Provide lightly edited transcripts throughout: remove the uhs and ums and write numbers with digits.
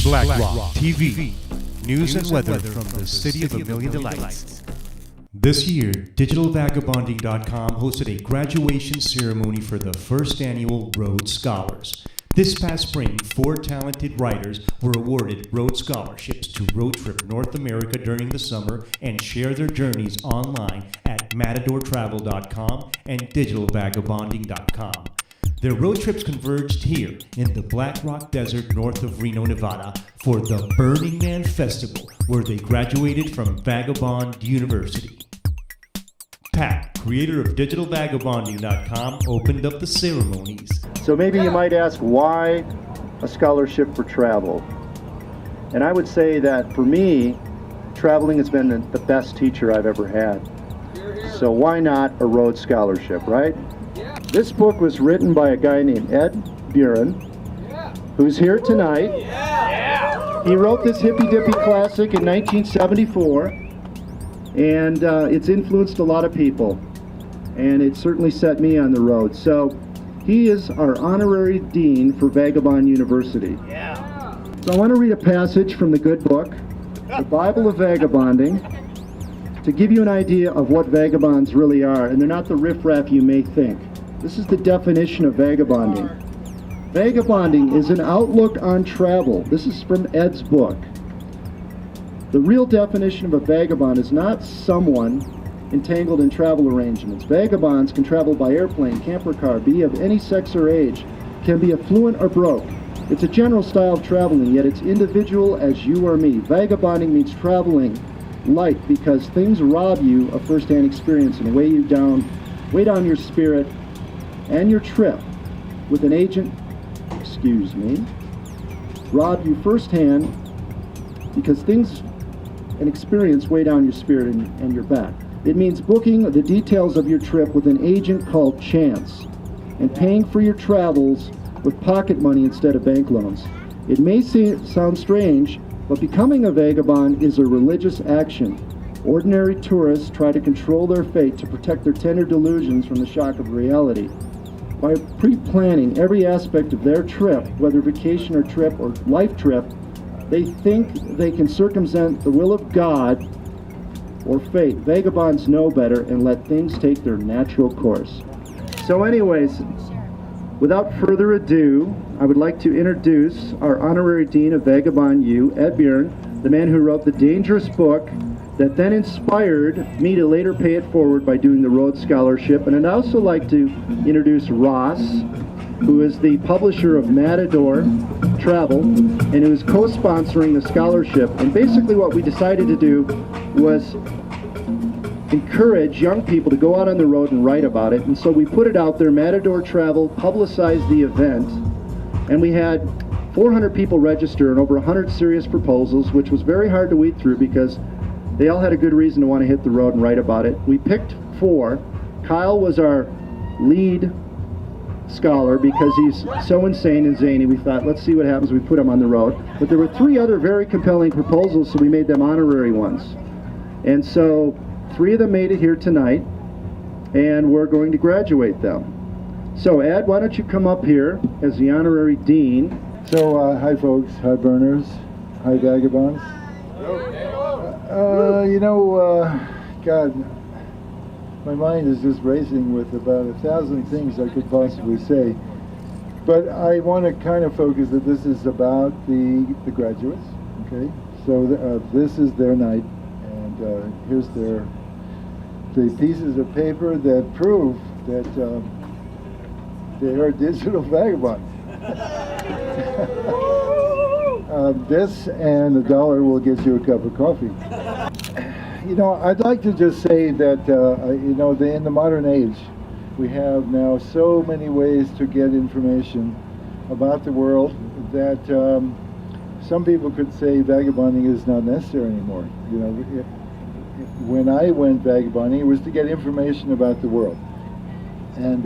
Black Rock TV, news and weather from the City of a Million Delights. This year, DigitalVagabonding.com hosted a graduation ceremony for the first annual Rhodes Scholars. This past spring, 4 talented writers were awarded Rhodes Scholarships to road trip North America during the summer and share their journeys online at MatadorTravel.com and DigitalVagabonding.com. Their road trips converged here in the Black Rock Desert north of Reno, Nevada for the Burning Man Festival, where they graduated from Vagabond University. Pat, creator of DigitalVagabonding.com, opened up the ceremonies. So maybe you might ask, why a scholarship for travel? And I would say that for me, traveling has been the best teacher I've ever had. So why not a Rhodes Scholarship, right? This book was written by a guy named Ed Buren, who's here tonight. He wrote this hippy-dippy classic in 1974, and it's influenced a lot of people, and it certainly set me on the road. So he is our honorary dean for Vagabond University. So I want to read a passage from the good book, The Bible of Vagabonding, to give you an idea of what vagabonds really are, and they're not the riffraff you may think. This is the definition of vagabonding. Vagabonding is an outlook on travel. This is from Ed's book. The real definition of a vagabond is not someone entangled in travel arrangements. Vagabonds can travel by airplane, camper car, be of any sex or age, can be affluent or broke. It's a general style of traveling, yet it's individual as you or me. Vagabonding means traveling light because things rob you of first-hand experience and weigh down your spirit and your trip with an agent, rob you firsthand because things and experience weigh down your spirit and your back. It means booking the details of your trip with an agent called Chance and paying for your travels with pocket money instead of bank loans. It may sound strange, but becoming a vagabond is a religious action. Ordinary tourists try to control their fate to protect their tender delusions from the shock of reality. By pre-planning every aspect of their trip, whether vacation or trip or life trip, they think they can circumvent the will of God or fate. Vagabonds know better and let things take their natural course. So anyways, without further ado, I would like to introduce our honorary dean of Vagabond U, Ed Buren, the man who wrote the dangerous book that then inspired me to later pay it forward by doing the Rhodes Scholarship. And I'd also like to introduce Ross, who is the publisher of Matador Travel, and who is co-sponsoring the scholarship. And basically what we decided to do was encourage young people to go out on the road and write about it. And so we put it out there. Matador Travel publicized the event, and we had 400 people register and over 100 serious proposals, which was very hard to weed through because they all had a good reason to want to hit the road and write about it. We picked 4. Kyle was our lead scholar because he's so insane and zany. We thought, let's see what happens if we put him on the road. But there were 3 other very compelling proposals, so we made them honorary ones. And so 3 of them made it here tonight, and we're going to graduate them. So Ed, why don't you come up here as the honorary dean? So, hi folks, hi burners, hi vagabonds. God, my mind is just racing with about 1,000 things I could possibly say. But I want to kind of focus that this is about the graduates, okay? So this is their night, and here's the pieces of paper that prove that they are digital vagabonds. This and $1 will get you a cup of coffee. I'd like to just say that, in the modern age, we have now so many ways to get information about the world that some people could say vagabonding is not necessary anymore. When I went vagabonding, it was to get information about the world. And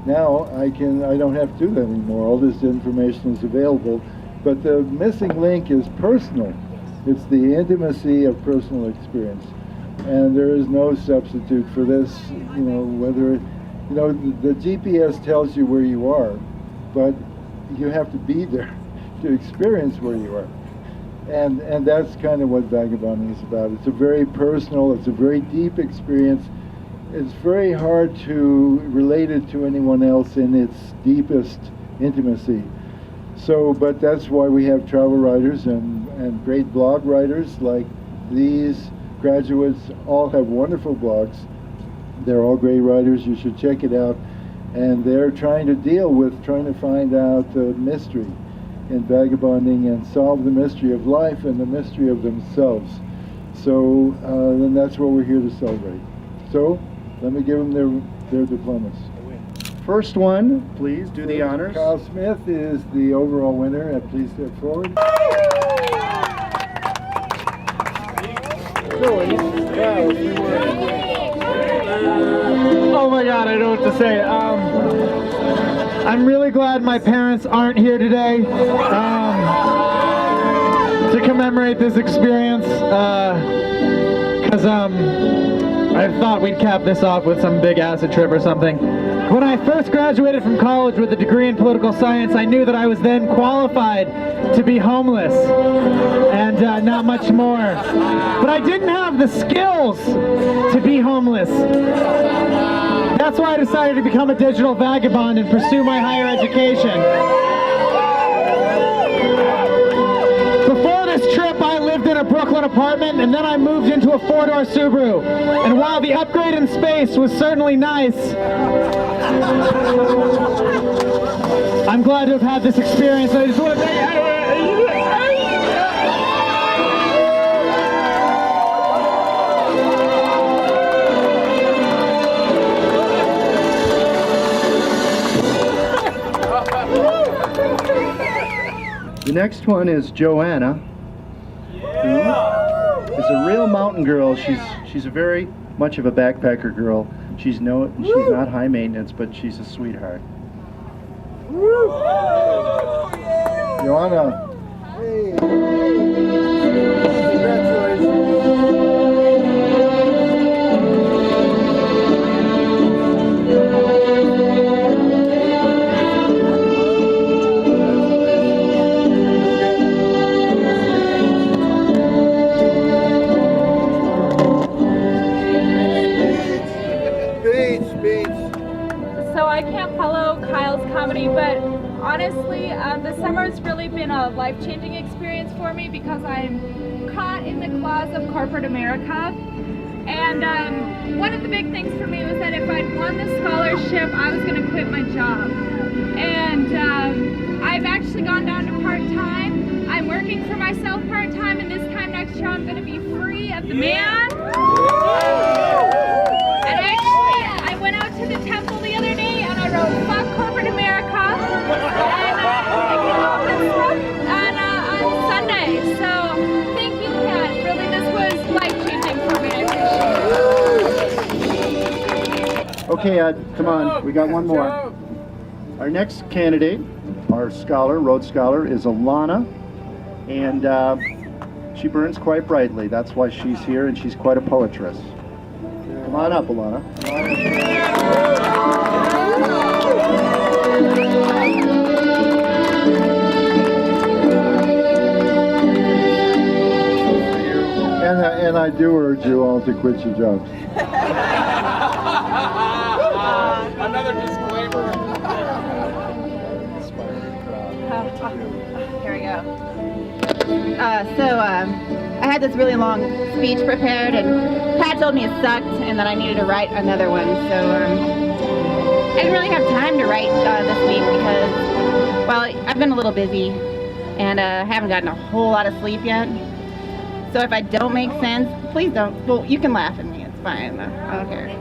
now I don't have to do that anymore. All this information is available. But the missing link is personal. It's the intimacy of personal experience. And there is no substitute for this, the GPS tells you where you are, but you have to be there to experience where you are. And that's kind of what vagabonding is about. It's a very personal, it's a very deep experience. It's very hard to relate it to anyone else in its deepest intimacy. So, but that's why we have travel writers and great blog writers like these graduates. All have wonderful blogs. They're all great writers. You should check it out. And they're trying to find out the mystery in vagabonding and solve the mystery of life and the mystery of themselves. So then that's what we're here to celebrate. So let me give them their diplomas. First one, please do the honors. Kyle Smith is the overall winner. Please step forward. Oh my God, I don't know what to say. I'm really glad my parents aren't here today to commemorate this experience, because I thought we'd cap this off with some big acid trip or something. When I first graduated from college with a degree in political science, I knew that I was then qualified to be homeless and not much more. But I didn't have the skills to be homeless. That's why I decided to become a digital vagabond and pursue my higher education. Before this trip, I lived in a Brooklyn apartment, and then I moved into a four-door Subaru. And while the upgrade in space was certainly nice, I'm glad to have had this experience. I just want to say, The next one is Joanna, who is a real mountain girl. She's a very much of a backpacker girl. She's not high maintenance, but she's a sweetheart. Joanna. So I can't follow Kyle's comedy, but honestly, the summer has really been a life-changing experience for me because I'm caught in the claws of corporate America. And one of the big things for me was that if I'd won the scholarship, I was going to quit my job. And I've actually gone down to part-time. I'm working for myself part-time, and this time next year I'm going to be free of the man. And actually, I went out to the temple the other day and I wrote, "Fuck corporate America." And I came home and spoke on Sunday. So thank you, Kat. Really, this was life-changing for me. I appreciate it. Okay, Ed, come on. We got one more. Our next candidate, our scholar, Rhodes Scholar, is Alana. And she burns quite brightly. That's why she's here, and she's quite a poetress. Come on up, Alana. And I do urge you all to quit your jobs. Another disclaimer. Here we go. I had this really long speech prepared, and Pat told me it sucked and that I needed to write another one. So I didn't really have time to write this week because, well, I've been a little busy and haven't gotten a whole lot of sleep yet. So if I don't make sense, please don't. Well, you can laugh at me. It's fine. I don't care.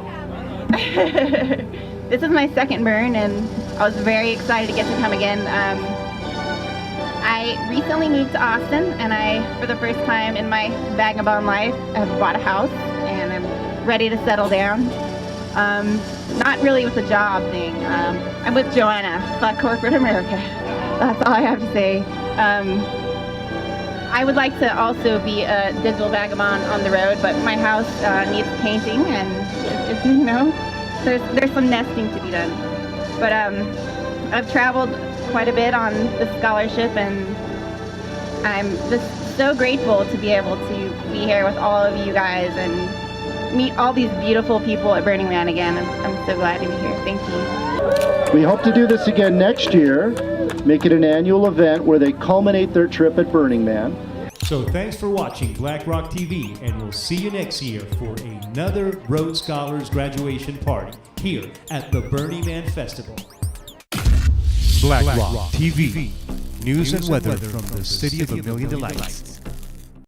This is my second burn, and I was very excited to get to come again. I recently moved to Austin, and I, for the first time in my vagabond life, have bought a house, and I'm ready to settle down. Not really with the job thing. I'm with Joanna. Fuck corporate America. That's all I have to say. I would like to also be a digital vagabond on the road, but my house needs painting, and it's, you know, there's some nesting to be done. But I've traveled quite a bit on the scholarship, and I'm just so grateful to be able to be here with all of you guys and meet all these beautiful people at Burning Man again. I'm so glad to be here. Thank you. We hope to do this again next year, make it an annual event where they culminate their trip at Burning Man. So thanks for watching Black Rock TV, and we'll see you next year for another Rhodes Scholars graduation party here at the Burning Man Festival. Black Rock TV, news and weather from the City of a Million Delights.